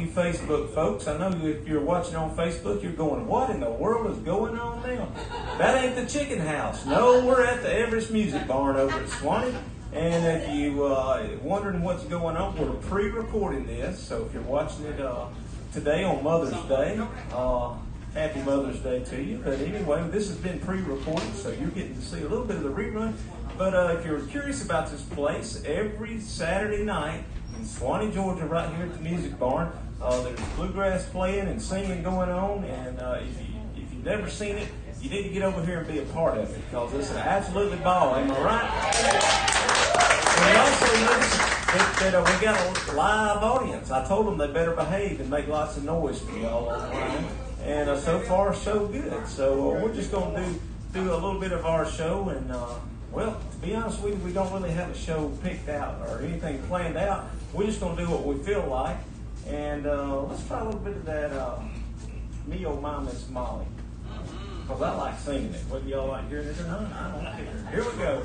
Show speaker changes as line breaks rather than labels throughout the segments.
you Facebook folks. I know if you're watching on Facebook, you're going, what in the world is going on now? That ain't the chicken house. No, we're at the Everett Music Barn over at Suwanee. And if you wondering what's going on, we're pre-recording this. So if you're watching it today on Mother's Day, happy Mother's Day to you. But anyway, this has been pre-recorded, so you're getting to see a little bit of the rerun. But if you're curious about this place, every Saturday night in Suwanee, Georgia, right here at the Music Barn, there's bluegrass playing and singing going on. And if you've never seen it, you need to get over here and be a part of it, because it's an absolutely ball. Am I right? And we also noticed that we got a live audience. I told them they better behave and make lots of noise for y'all online. And so far, so good. So we're just going to do a little bit of our show. And, well, to be honest with you, we don't really have a show picked out or anything planned out. We're just going to do what we feel like. And let's try a little bit of that Me Oh My Miss Molly. Because I like singing it. Whether y'all like hearing it or not, I don't care. Here we go.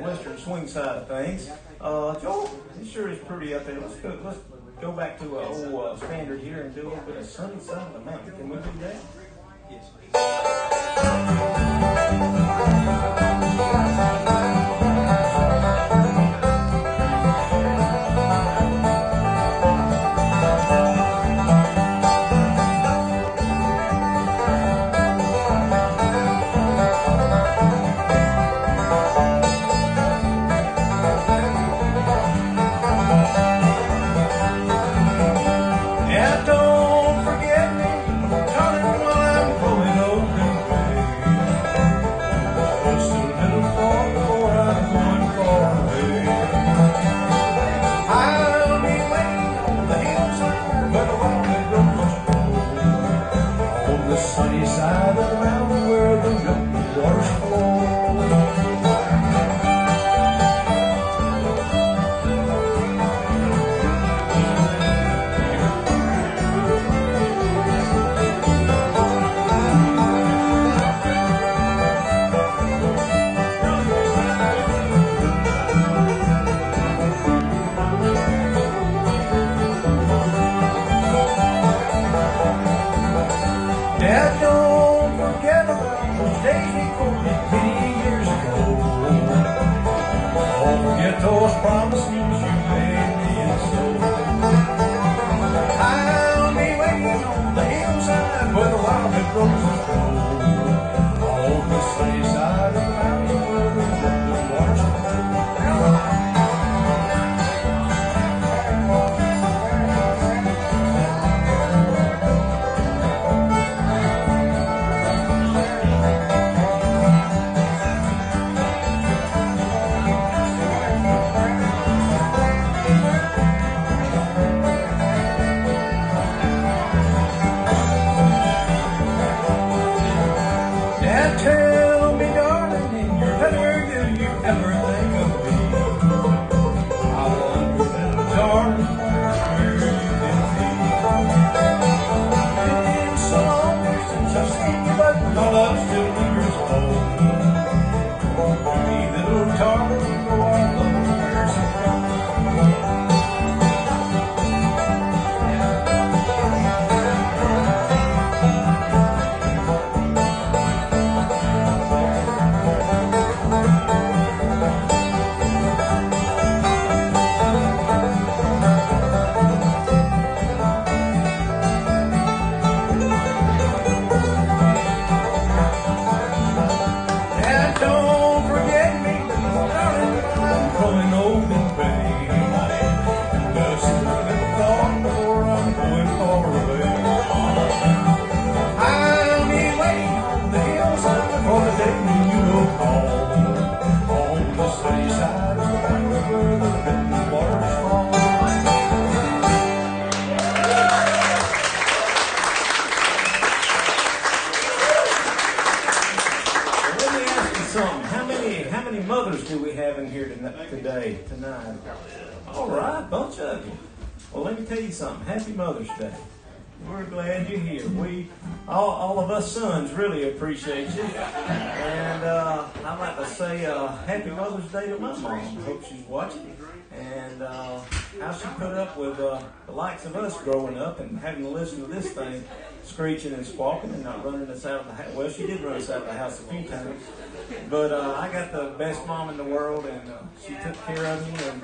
Western swing side of things. Joel, it sure is pretty up there. Let's go back to an old standard here and do a little bit of Sunny Side of the Mountain. Can we do that? Yes. Don't forget me, darling, while I'm going over. those promises you made me in store. I'll be waiting on the hillside where the wild red roses grow, on the sunny side of the mountain where the waters flow. Tell me, darling, in your letter, do you ever think of me? I wonder now, darling, where you can be. Been so long since I've seen you, but my love still lingers home. Me, little darling, go on, love, where's it gone? Don't forget me, darling, I'm growing old and gray. Just a little thought before I'm going far away. I'll be waiting on the hillside for the day when you will call, on the sunny side of the mountain where the red waters fall. How many mothers do we have in here tonight? All right, bunch of you. Well, let me tell you something. Happy Mother's Day. We're glad you're here. We, all of us sons, really appreciate you. And I'd like to say Happy Mother's Day to my mom. Hope she's watching. And how she put up with the likes of us growing up and having to listen to this thing screeching and squawking and not running us out of the house. Well, she did run us out of the house a few times. But I got the best mom in the world, and she took care of me and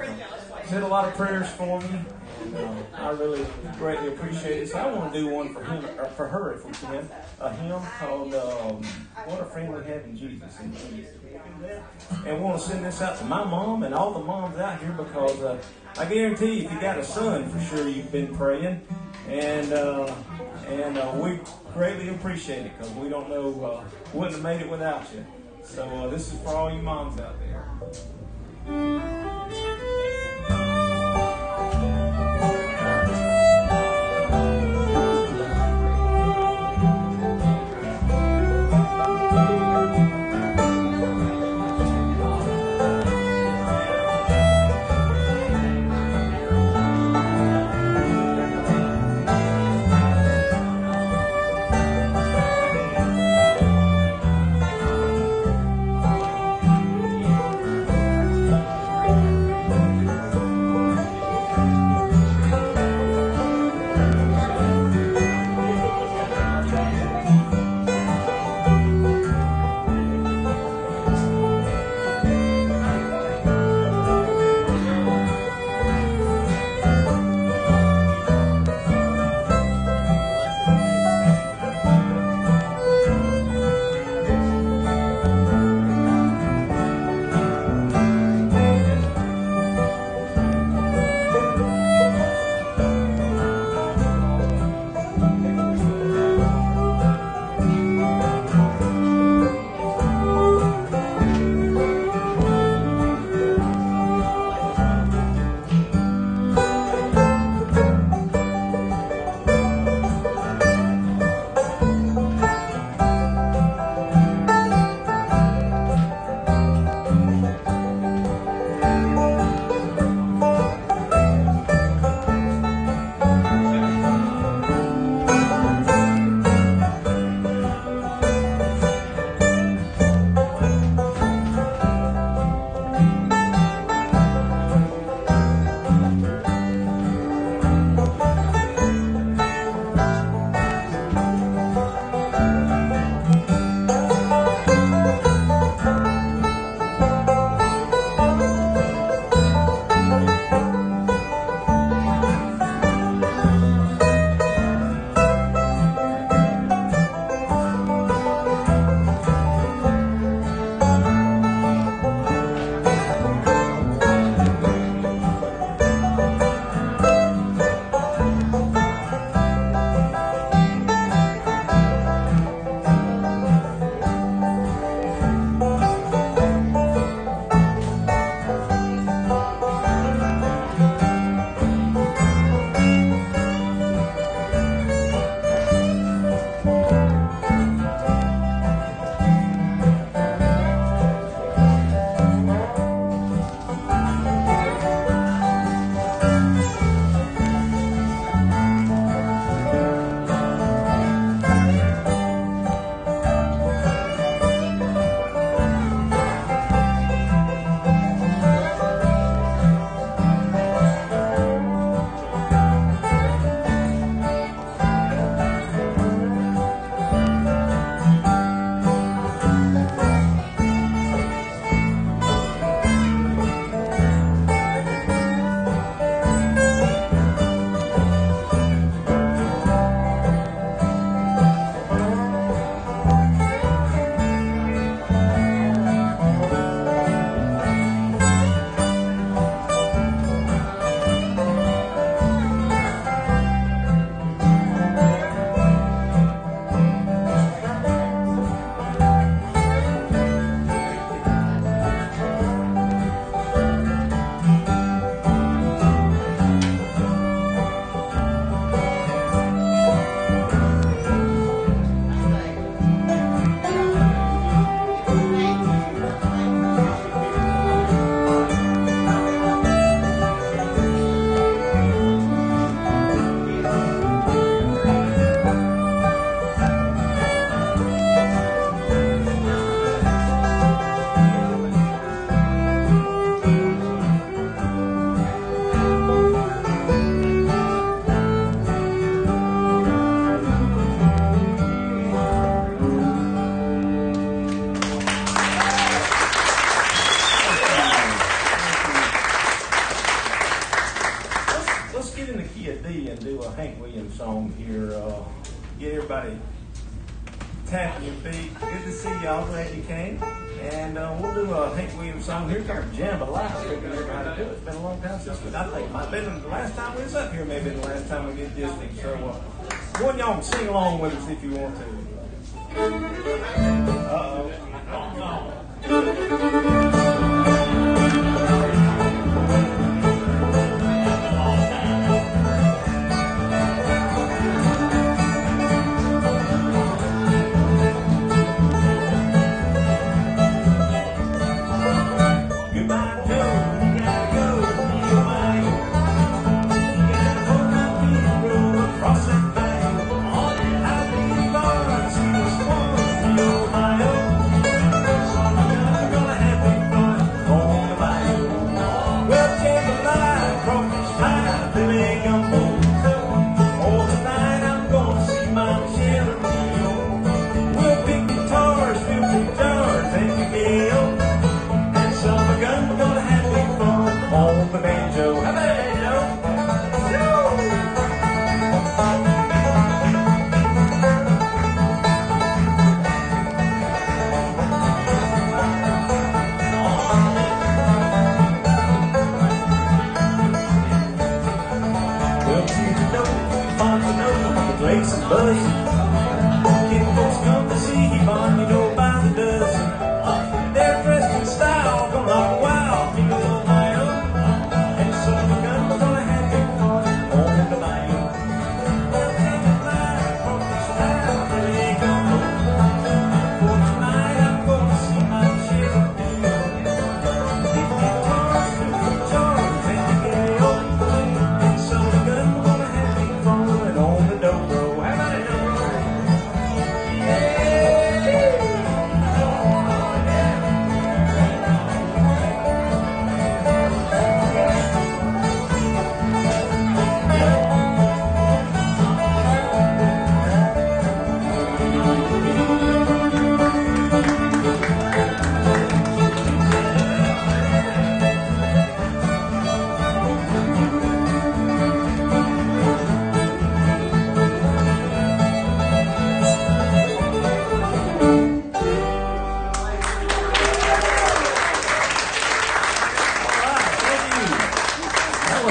said a lot of prayers for me. And I really greatly appreciate it. So I want to do one for him, or for her if we can. A hymn called "What a Friend We Have in Jesus." And want to send this out to my mom and all the moms out here, because I guarantee you, if you got a son, for sure you've been praying, and we greatly appreciate it, because we don't know, wouldn't have made it without you. So this is for all you moms out there. song here. Get everybody tapping your feet. Good to see y'all. Glad you came. And we'll do a Hank Williams song here called Jambalaya. I figured everybody how to do it. It's been a long time since, but I think it might have been the last time we was up here, maybe the last time we did this one. So one y'all can sing along with us if you want to. Uh-oh.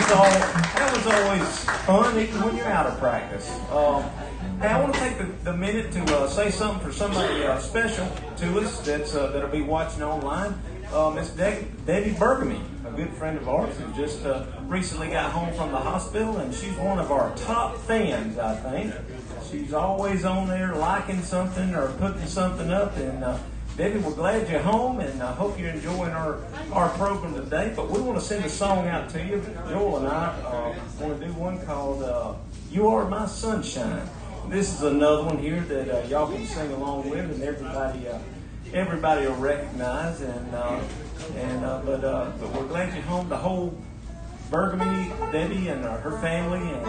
That was always fun, even when you're out of practice. Hey, I want to take the minute to say something for somebody special to us that'll be watching online. It's Debbie Bergamy, a good friend of ours who just recently got home from the hospital, and she's one of our top fans, I think. She's always on there liking something or putting something up, and Debbie, we're glad you're home, and I hope you're enjoying our program today. But we want to send a song out to you. Joel and I want to do one called You Are My Sunshine. This is another one here that y'all can sing along with, and everybody will recognize. But we're glad you're home. The whole Bergamy, Debbie, and her family, and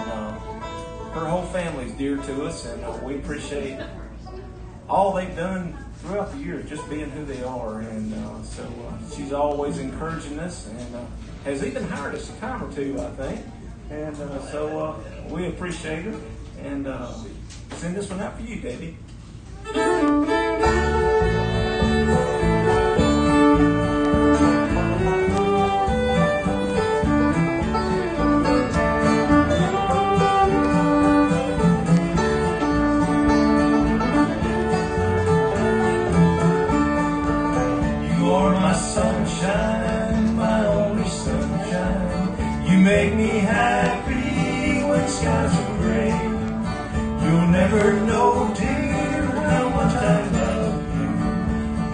her whole family is dear to us, and we appreciate all they've done throughout the years, just being who they are. And so she's always encouraging us, and has even hired us a time or two, I think. And so we appreciate her, and send this one out for you, Debbie. Sunshine, my only sunshine. You make me happy when skies are gray. You'll never know, dear, how much I love you.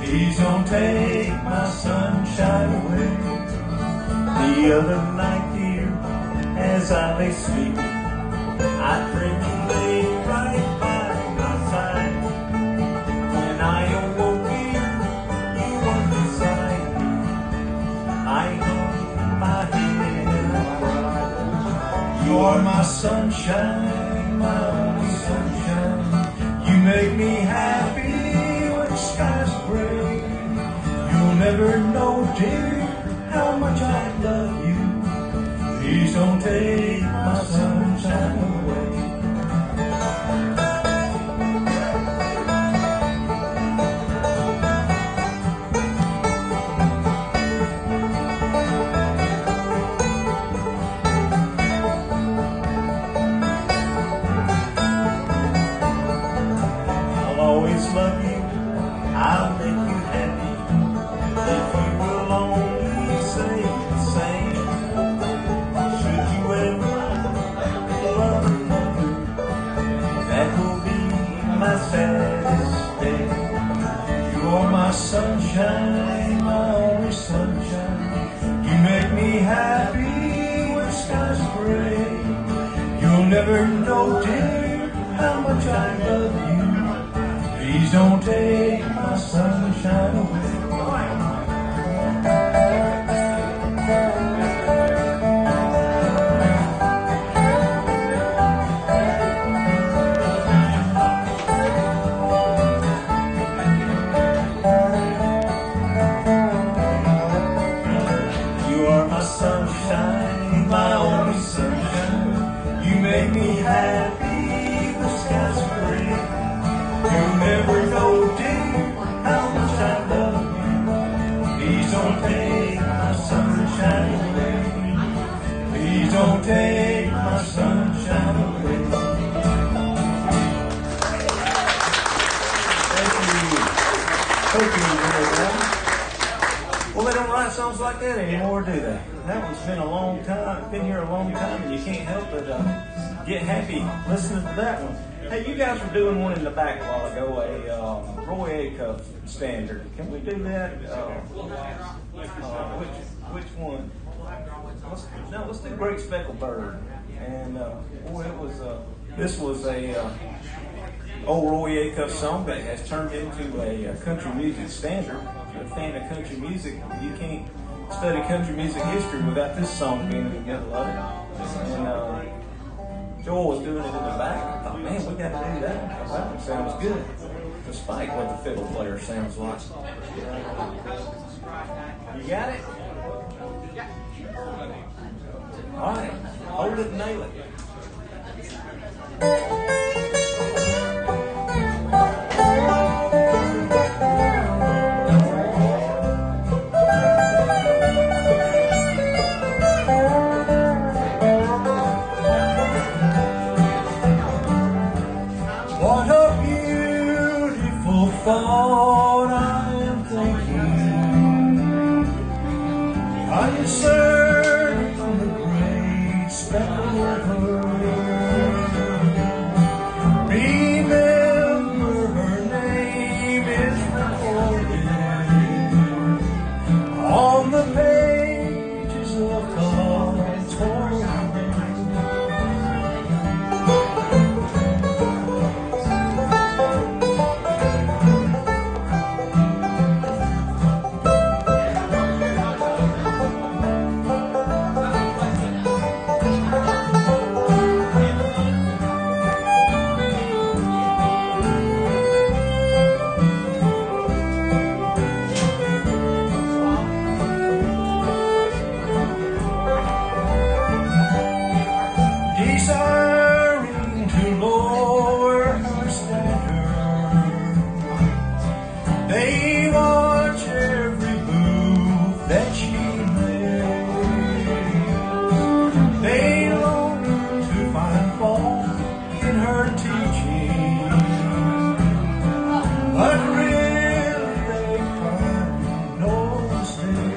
Please don't take my sunshine away. The other night, dear, as I lay sleeping, I dreamed you lay right by my side. When I awoke, dear, you were beside me. I hung my head and I cried. You are my sunshine, my only sunshine. You make me happy when skies are gray. You'll never know, dear, how much I love you. Please don't take my sunshine away. know, dear, how much I love you. Please don't take my sunshine away. You are my sunshine, my only sunshine. You make me happy, the sky's gray. You never know, dear, how much I love you. Please don't take my sunshine away. Please don't take my sunshine away. Thank you. Hope you enjoyed that. Well, they don't write songs like that anymore, do they? That one's been a long time, been here a long time, and you can't help but get happy listening to that one. Hey, you guys were doing one in the back a while ago, a Roy Acuff standard. Can we do that? Which one? Let's do Great Speckled Bird. And boy, this was a old Roy Acuff song that has turned into a country music standard. If you're a fan of country music, you can't study country music history without this song being in the middle of it. And Joel was doing it in the back. I thought, man, we got to do that because that one sounds good, despite what the fiddle player sounds like. You got it? All right, hold it and nail it. What a beautiful thought I am thinking. I'm certain on the great speckled bird. Remember her name is recorded on the pages of God's holy word. Desiring to lower her standard, they watch every move that she makes. They long to find fault in her teaching, but really they find no mistake.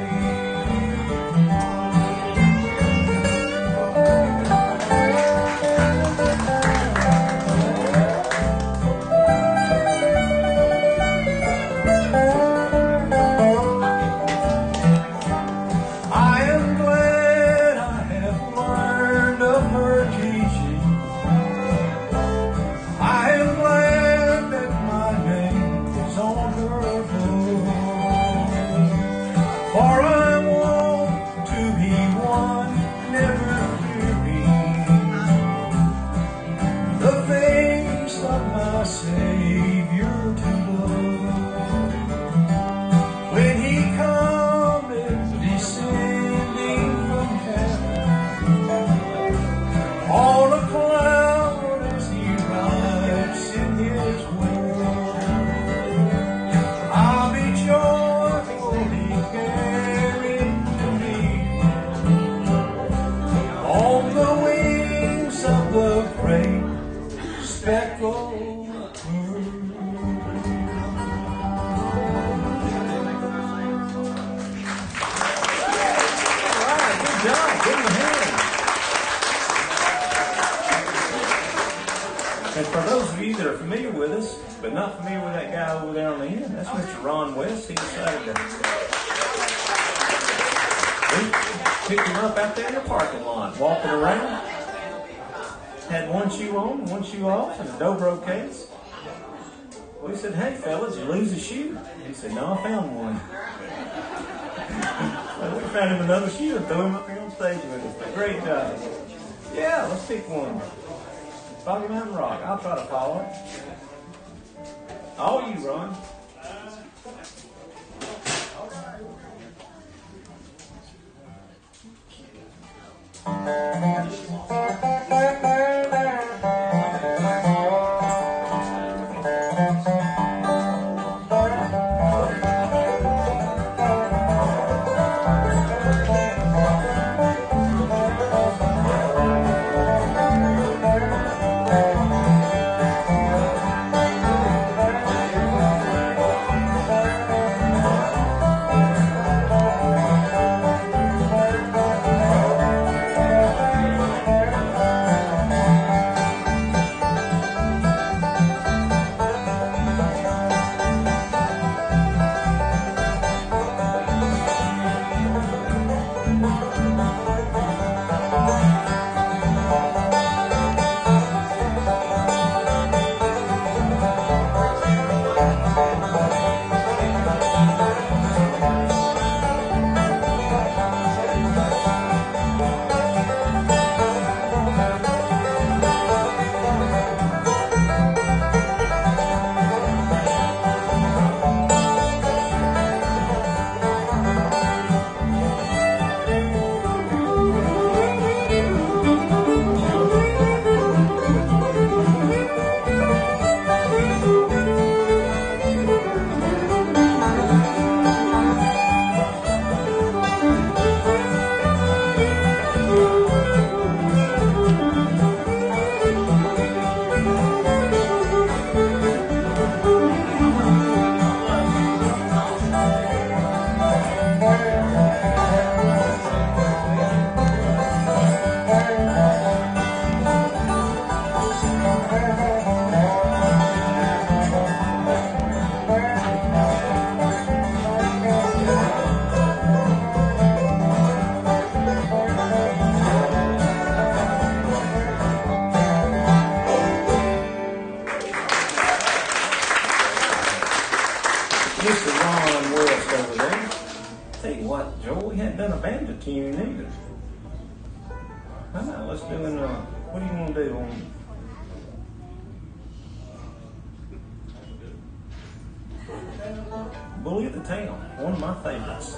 For I want to be one, never fearing the face of my Savior to love. When He cometh descending from heaven on a cloud as He rides in His word, I'll be joyful He carried to me on the wings of the great speckled bird. All right, good job. Give him a hand. And for those of you that are familiar with us, but not familiar with that guy over there on the end, that's Mr. Ron West. He decided to pick him up out there in the parking lot, walking around. Had one shoe on, one shoe off, and a Dobro case. We said, hey fellas, you lose a shoe? He said, no, I found one. So we found him another shoe and threw him up here on stage with us. Great job. Yeah, let's pick one. Foggy Mountain Rock. I'll try to follow it. All you, Ron. Mr. Ron West over there. Tell you what, Joel, we hadn't done a banjo tune either. How about let's do what do you want to do on? Bully of the Town, one of my favorites.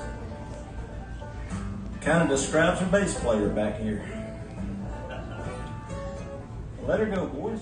Kind of describes a bass player back here. Let her go, boys.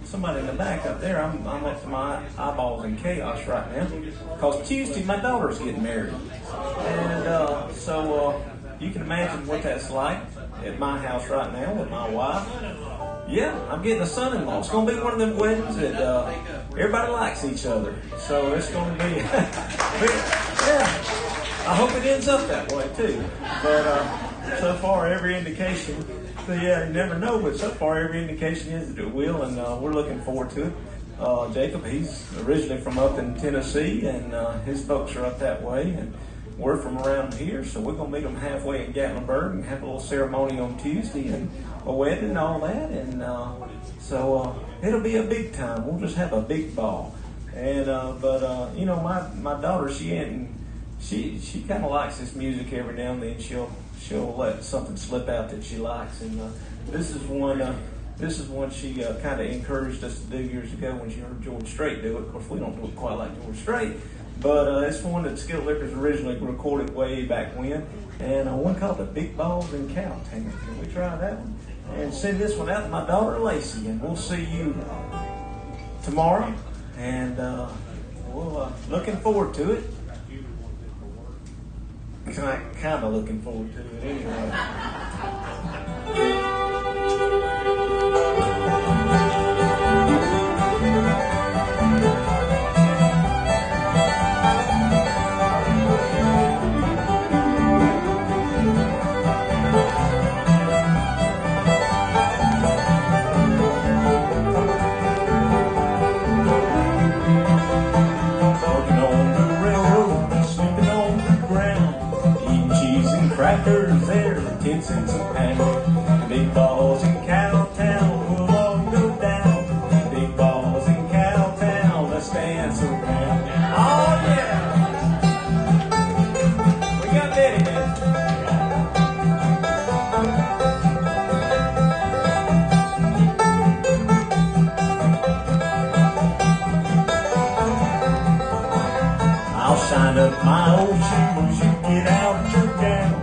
Somebody in the back up there, I'm up to my eyeballs in chaos right now because Tuesday my daughter's getting married, and so you can imagine what that's like at my house right now with my wife. Yeah, I'm getting a son-in-law. It's going to be one of them weddings that everybody likes each other, so it's going to be yeah, I hope it ends up that way too, but so far every indication. So yeah, you never know, but so far every indication is that it will, and we're looking forward to it. Jacob, he's originally from up in Tennessee, and his folks are up that way, and we're from around here, so we're going to meet them halfway in Gatlinburg and have a little ceremony on Tuesday and a wedding and all that, and so it'll be a big time. We'll just have a big ball. And but you know, my daughter, she kind of likes this music. Every now and then she'll let something slip out that she likes, and this is one she kind of encouraged us to do years ago when she heard George Strait do it. Of course, we don't do it quite like George Strait, but it's one that Skillet Liquors originally recorded way back when, and one called the Big Balls and Cowtown. Can we try that one? And send this one out to my daughter Lacey, and we'll see you tomorrow, and we're looking forward to it. Kind of looking forward to it anyway. Crackers there, 10 cents a pound. Big balls in Cowtown will all go down. Big balls in Cowtown, let's dance around. Oh yeah! We got Betty, man. I'll shine up my old shoes, you get out your gown.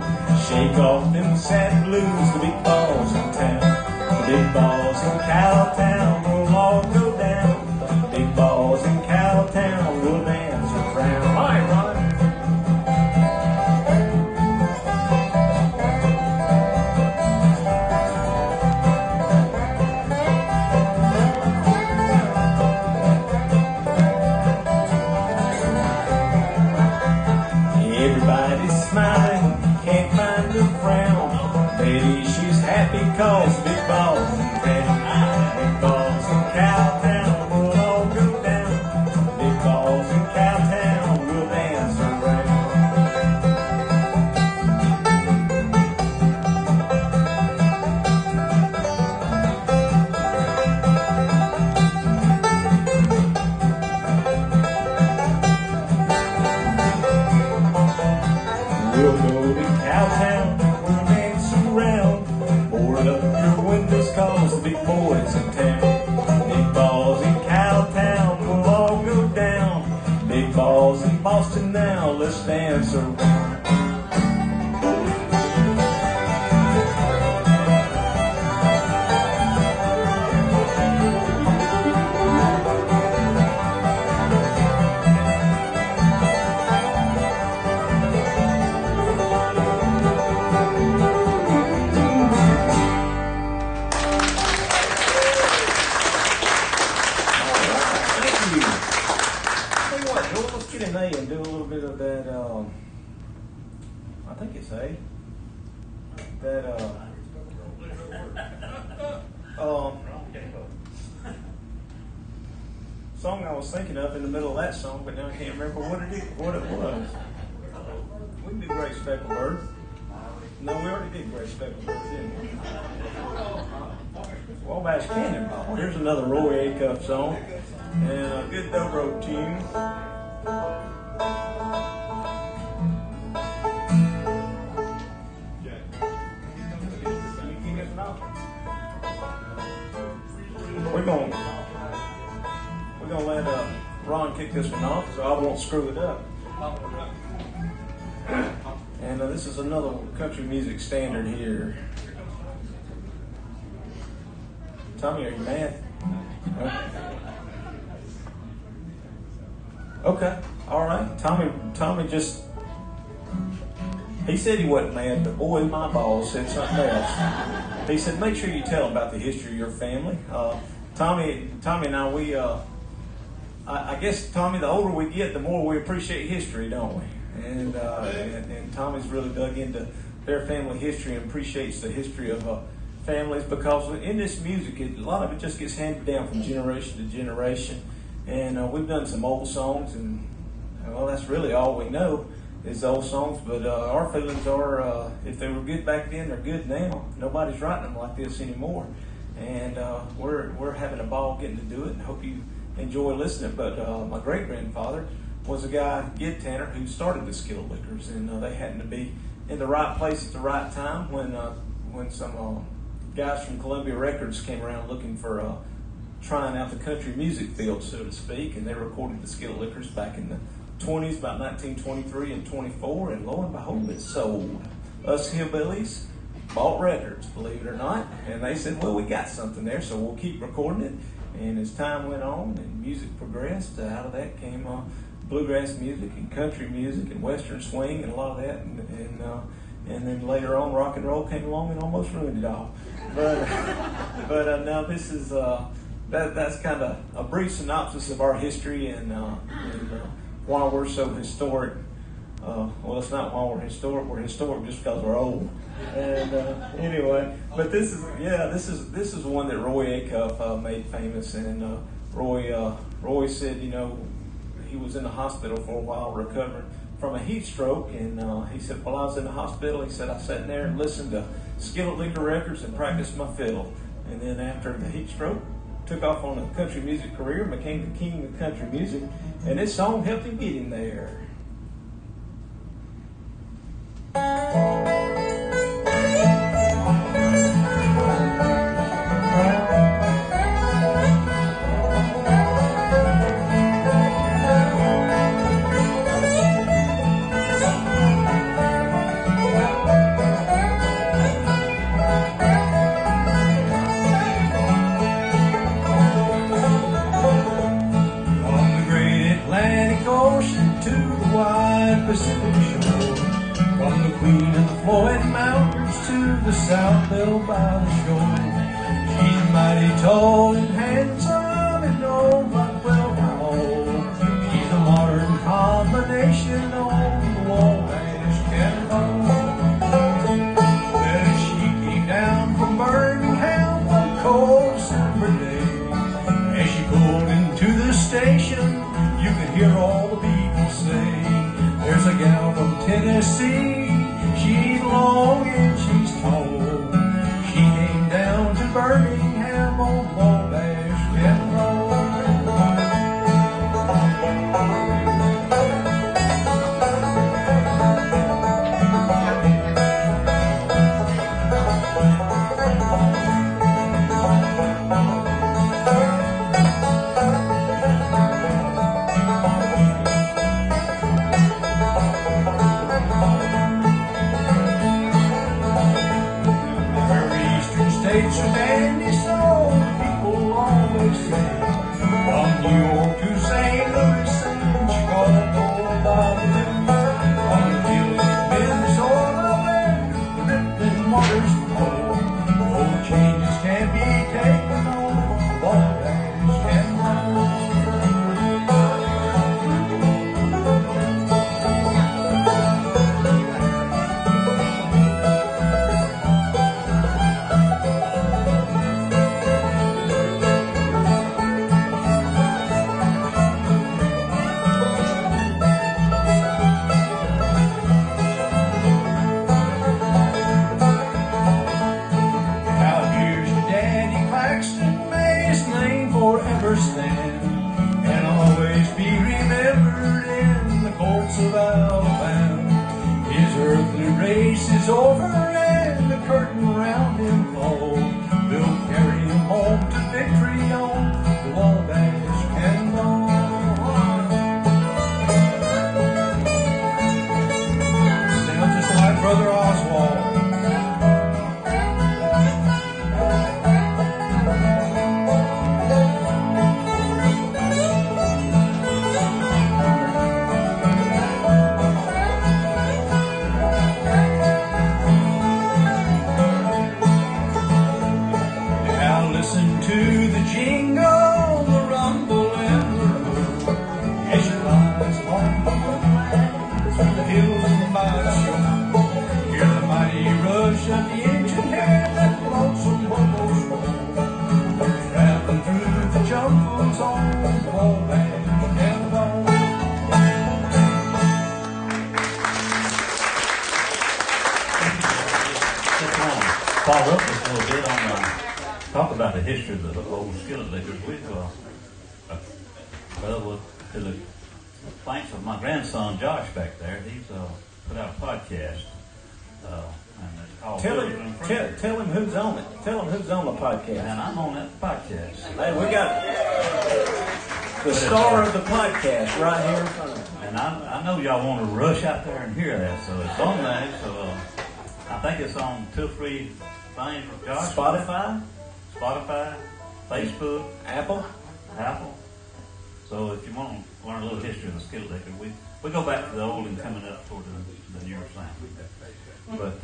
Shake off them sad blues, the big balls in town. The big balls in Cowtown will all go down. Big balls in Cowtown will dance around. All right, Ron. lady, she's happy cause big balls in town. Big balls in Cowtown will all go down. Big balls in Cowtown will dance around. We'll go to Cowtown, we'll dance around. Board up your windows cause the big boys in town. Big balls in Cowtown will all go down. Big balls in Boston now, let's dance around. And do a little bit of that, I think it's A. That, song I was thinking of in the middle of that song, but now I can't remember what it was. We can do Great Speckled Bird. No, we already did Great Speckled Bird, didn't we? Wabash Cannonball. Here's another Roy Acuff song, and a good dobro tune. We're gonna let Ron kick this one off, so I won't screw it up. And this is another country music standard here. Tommy, are you mad? Okay, all right. Tommy just, he said he wasn't mad, but boy, my balls said something else. He said, make sure you tell him about the history of your family. Tommy and I, I guess, Tommy, the older we get, the more we appreciate history, don't we? And Tommy's really dug into their family history and appreciates the history of families, because in this music, a lot of it just gets handed down from generation to generation. And we've done some old songs, and well, that's really all we know is old songs. But our feelings are, if they were good back then, they're good now. Nobody's writing them like this anymore. And we're having a ball getting to do it, and hope you enjoy listening. But my great-grandfather was a guy, Gid Tanner, who started the Skillet Liquors, and they happened to be in the right place at the right time when some guys from Columbia Records came around looking for trying out the country music field, so to speak, and they recorded the Skillet Liquors back in the 20s, about 1923 and 24, and lo and behold, it sold. Us hillbillies bought records, believe it or not, and they said, well, we got something there, so we'll keep recording it. And as time went on and music progressed, out of that came bluegrass music and country music and western swing and a lot of that, and then later on rock and roll came along and almost ruined it all. But now this is that's kind of a brief synopsis of our history and why we're so historic. Well, it's not why we're historic just because we're old. And anyway, but this is one that Roy Acuff made famous, and Roy said, he was in the hospital for a while recovering from a heat stroke, and he said, while I was in the hospital, he said, I sat in there and listened to Skillet Liquor records and practiced my fiddle. And then after the heat stroke, took off on a country music career, became the king of country music, and this song helped him get him there.
Pacific shore, from the Queen of the Floyd Mountains to the South Bill by the shore. She's mighty tall and handsome and over 12 tall. She's a modern combination on the Wabash Cannonball. Well, she it's a dandy song, people always say. From New York to St. Louis and Chicago about the blues. On the hills of Minnesota where the rippling waters flow. No changes can be taken on the Wabash can roll. Stand and always be remembered in the courts of Alabama. His earthly race is over and the curtain around him falls. They'll carry him home to victory on the Wabash Cannonball. Sounds just like Brother Oswald. Listen to the jingle, the rumble, and the roar. As she lies along the woodland through the hills and by the shore. Hear the mighty rush of the engine and that lonesome hobo's roll. Traveling through the jungles on the Wabash Cannonball.
Follow up this a little bit on talk about the history of the old skillet liquors. We've, to the thanks of my grandson Josh back there, he's put out a podcast, and it's called.
Tell him who's on it. Tell him who's on the podcast.
And I'm on that podcast.
Hey, we got the star of the podcast right here in front of us.
And I know y'all want to rush out there and hear that, so it's on there. So I think it's on 2 or 3 things. Josh, Spotify, Facebook,
Apple.
So if you want to learn a little history of the skillet liquor, we go back to the old and coming up toward the newer sound. But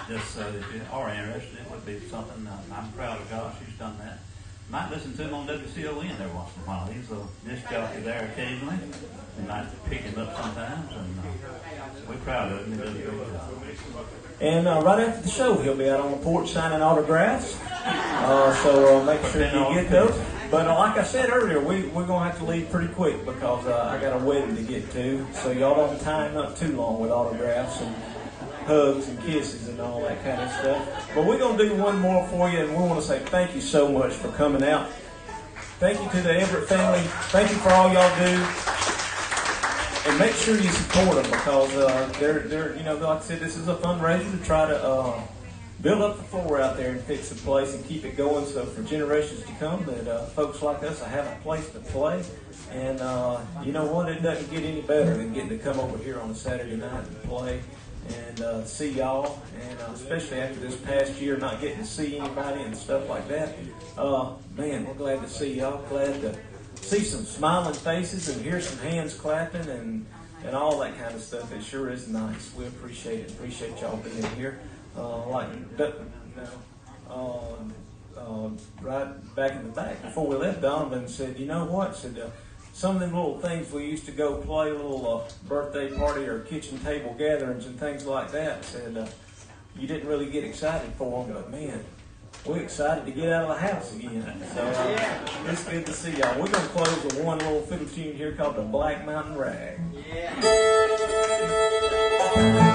just if you are interested, it would be something. I'm proud of Josh. He's done that. Might listen to him on WCON every once in a while. He's a disc jockey there occasionally. We might pick him up sometimes, and we're proud of him. He does a great job.
And right after the show, he'll be out on the porch signing autographs. So make sure you get those. But like I said earlier, we're going to have to leave pretty quick because I got a wedding to get to. So y'all don't tie him up too long with autographs and hugs and kisses and all that kind of stuff. But we're going to do one more for you, and we want to say thank you so much for coming out. Thank you to the Everett family. Thank you for all y'all do. And make sure you support them because they're like I said, this is a fundraiser to try to build up the floor out there and fix the place and keep it going so for generations to come that folks like us have a place to play. And you know what? It doesn't get any better than getting to come over here on a Saturday night and play and see y'all. And especially after this past year, not getting to see anybody and stuff like that. Man, we're glad to see y'all. Glad to see some smiling faces and hear some hands clapping and all that kind of stuff. It sure is nice. We appreciate it. Appreciate y'all being here. Right back in the back before we left, Donovan said, "You know what?" Said some of them little things we used to go play, little birthday party or kitchen table gatherings and things like that. Said you didn't really get excited for them, but man, we're excited to get out of the house again. So it's good to see y'all. We're going to close with one little fiddle tune here called the Black Mountain Rag.
Yeah.